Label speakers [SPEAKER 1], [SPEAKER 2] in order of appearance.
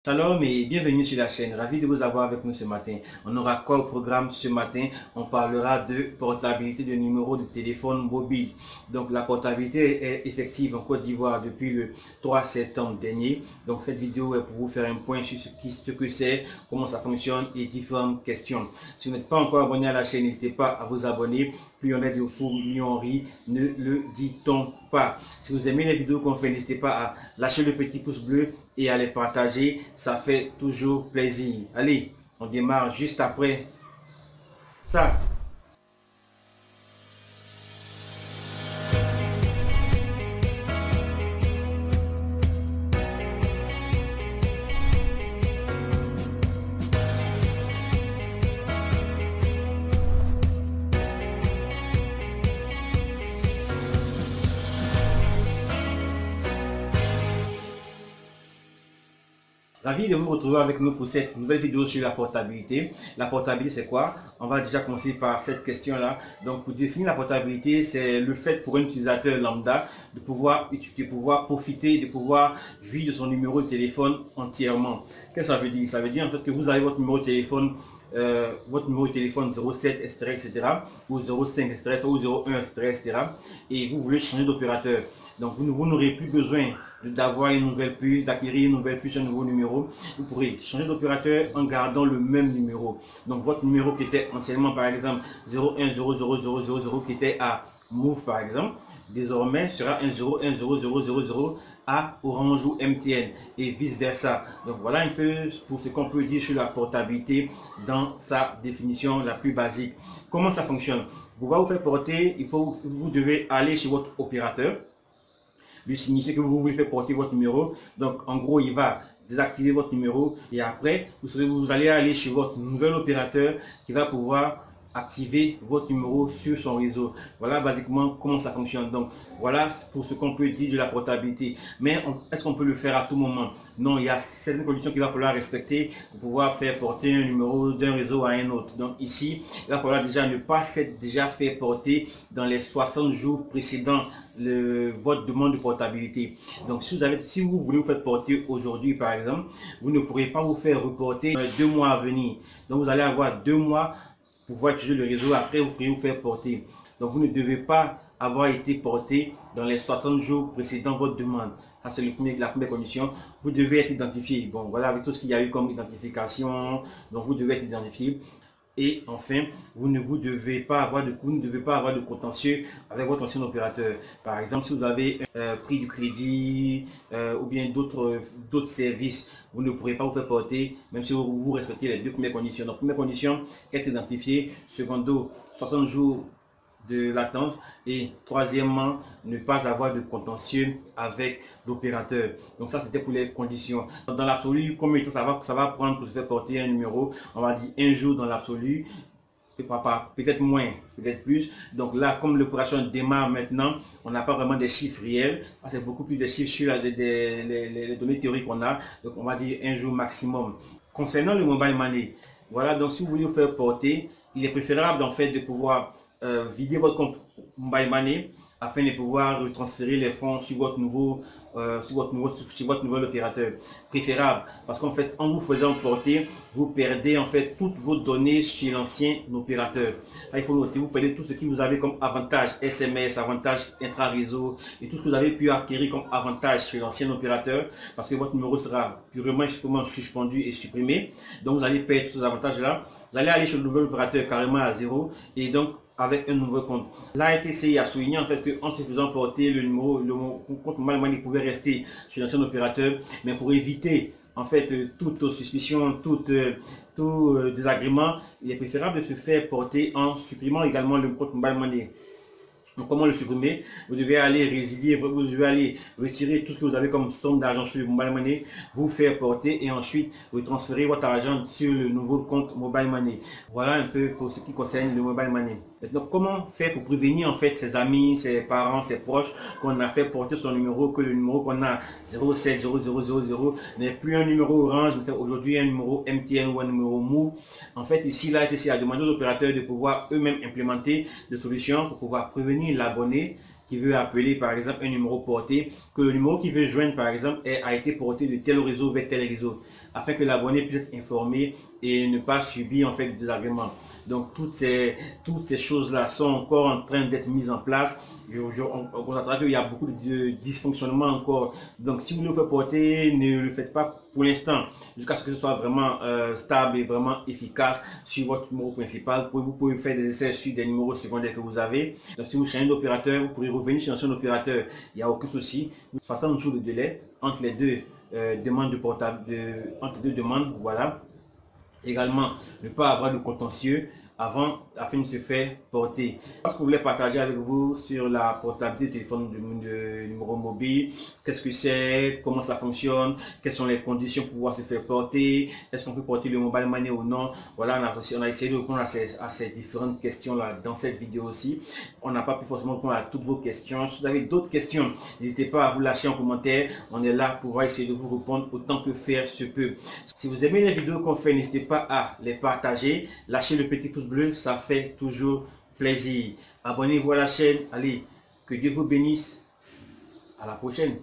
[SPEAKER 1] Shalom et bienvenue sur la chaîne, ravi de vous avoir avec nous ce matin. On aura quoi au programme ce matin? On parlera de portabilité de numéros de téléphone mobile. Donc la portabilité est effective en Côte d'Ivoire depuis le 3 septembre dernier. Donc cette vidéo est pour vous faire un point sur ce que c'est, comment ça fonctionne et différentes questions. Si vous n'êtes pas encore abonné à la chaîne, n'hésitez pas à vous abonner. Plus on est de fou, mieux on rit, ne le dit-on pas. Si vous aimez les vidéos qu'on fait, n'hésitez pas à lâcher le petit pouce bleu et à les partager, ça fait toujours plaisir. Allez, on démarre juste après ça. Ravi de vous retrouver avec nous pour cette nouvelle vidéo sur la portabilité. La portabilité, c'est quoi? On va déjà commencer par cette question-là. Donc, pour définir la portabilité, c'est le fait pour un utilisateur lambda de pouvoir profiter, de pouvoir jouir de son numéro de téléphone entièrement. Qu'est-ce que ça veut dire? Ça veut dire en fait que vous avez votre numéro de téléphone 07, etc., ou 05, etc., ou 01, etc., et vous voulez changer d'opérateur. Donc, vous n'aurez plus besoin d'avoir une nouvelle puce, d'acquérir une nouvelle puce, un nouveau numéro. Vous pourrez changer d'opérateur en gardant le même numéro. Donc, votre numéro qui était anciennement, par exemple, 01000000 qui était à Move, par exemple, désormais sera un 010000 à Orange ou MTN et vice versa. Donc voilà un peu pour ce qu'on peut dire sur la portabilité dans sa définition la plus basique. Comment ça fonctionne? Pour pouvoir vous faire porter, vous devez aller chez votre opérateur, lui signifier que vous voulez faire porter votre numéro. Donc en gros, il va désactiver votre numéro et après, vous allez aller chez votre nouvel opérateur qui va pouvoir activer votre numéro sur son réseau. Voilà basiquement comment ça fonctionne. Donc voilà pour ce qu'on peut dire de la portabilité. Mais est-ce qu'on peut le faire à tout moment? Non, il y a certaines conditions qu'il va falloir respecter pour pouvoir faire porter un numéro d'un réseau à un autre. Donc ici, il va falloir déjà ne pas s'être déjà fait porter dans les 60 jours précédents votre demande de portabilité. Donc si vous voulez vous faire porter aujourd'hui par exemple, vous ne pourrez pas vous faire reporter 2 mois à venir. Donc vous allez avoir 2 mois pour pouvoir utiliser le réseau, après vous pourrez vous faire porter. Donc vous ne devez pas avoir été porté dans les 60 jours précédant votre demande. Ça c'est la première condition. Vous devez être identifié. Bon voilà, avec tout ce qu'il y a eu comme identification, donc vous devez être identifié. Et enfin, vous ne devez pas avoir de contentieux avec votre ancien opérateur. Par exemple, si vous avez pris du crédit ou bien d'autres services, vous ne pourrez pas vous faire porter, même si vous respectez les deux premières conditions. Donc, première condition, être identifié. Secondo, 60 jours de latence et troisièmement, ne pas avoir de contentieux avec l'opérateur. Donc ça, c'était pour les conditions. Dans l'absolu, combien de temps ça va prendre pour se faire porter un numéro? On va dire 1 jour dans l'absolu, peut-être moins, peut-être plus. Donc là, comme l'opération démarre maintenant, on n'a pas vraiment des chiffres réels. C'est beaucoup plus des chiffres sur les données théoriques qu'on a. Donc on va dire 1 jour maximum. Concernant le mobile money, voilà, donc si vous voulez vous faire porter, il est préférable en fait de pouvoir vider votre compte mobile money afin de pouvoir transférer les fonds sur votre nouvel opérateur. Préférable parce qu'en fait, en vous faisant porter, vous perdez en fait toutes vos données chez l'ancien opérateur. Là, il faut noter, vous perdez tout ce qui vous avez comme avantage SMS, avantage intra-réseau et tout ce que vous avez pu acquérir comme avantage chez l'ancien opérateur parce que votre numéro sera purement suspendu et supprimé. Donc, vous allez perdre tous ces avantages-là. Vous allez aller chez le nouvel opérateur carrément à zéro et donc avec un nouveau compte. L'ARTC a souligné en fait qu'en se faisant porter le compte mobile money pouvait rester sur l'ancien opérateur, mais pour éviter en fait toute suspicion, tout désagrément, il est préférable de se faire porter en supprimant également le compte mobile money. Donc, comment le supprimer? Vous devez aller résilier, vous devez aller retirer tout ce que vous avez comme somme d'argent sur le mobile money, vous faire porter et ensuite vous transférer votre argent sur le nouveau compte mobile money. Voilà un peu pour ce qui concerne le mobile money. Maintenant, comment faire pour prévenir en fait ses amis, ses parents, ses proches qu'on a fait porter son numéro, que le numéro qu'on a 070000 n'est plus un numéro Orange, mais c'est aujourd'hui un numéro MTN ou un numéro Move. En fait, ici, là, a demandé aux opérateurs de pouvoir eux-mêmes implémenter des solutions pour pouvoir prévenir l'abonné qui veut appeler par exemple un numéro porté, que le numéro qui veut joindre par exemple a été porté de tel réseau vers tel réseau. afin que l'abonné puisse être informé et ne pas subir en fait des désagréments. Donc toutes ces choses-là sont encore en train d'être mises en place. On constatera qu'il y a beaucoup de dysfonctionnements encore. Donc si vous le faites porter, ne le faites pas pour l'instant, jusqu'à ce que ce soit vraiment stable et vraiment efficace sur votre numéro principal. Vous pouvez faire des essais sur des numéros secondaires que vous avez. Donc si vous changez d'opérateur, vous pourrez revenir sur l'ancien opérateur, il n'y a aucun souci. Nous faisons toujours le délai entre les deux demandes de portable, entre les deux demandes, voilà. Également, ne pas avoir de contentieux afin de se faire porter. Ce que je voulais partager avec vous sur la portabilité du téléphone de numéro mobile, qu'est-ce que c'est, comment ça fonctionne, quelles sont les conditions pour pouvoir se faire porter, est-ce qu'on peut porter le mobile money ou non. Voilà, on a essayé de répondre à ces différentes questions-là dans cette vidéo aussi. On n'a pas pu forcément répondre à toutes vos questions. Si vous avez d'autres questions, n'hésitez pas à vous lâcher en commentaire. On est là pour essayer de vous répondre autant que faire se peut. Si vous aimez les vidéos qu'on fait, n'hésitez pas à les partager, lâchez le petit pouce bleu, ça fait toujours plaisir. Abonnez-vous à la chaîne. Allez, que Dieu vous bénisse. À la prochaine.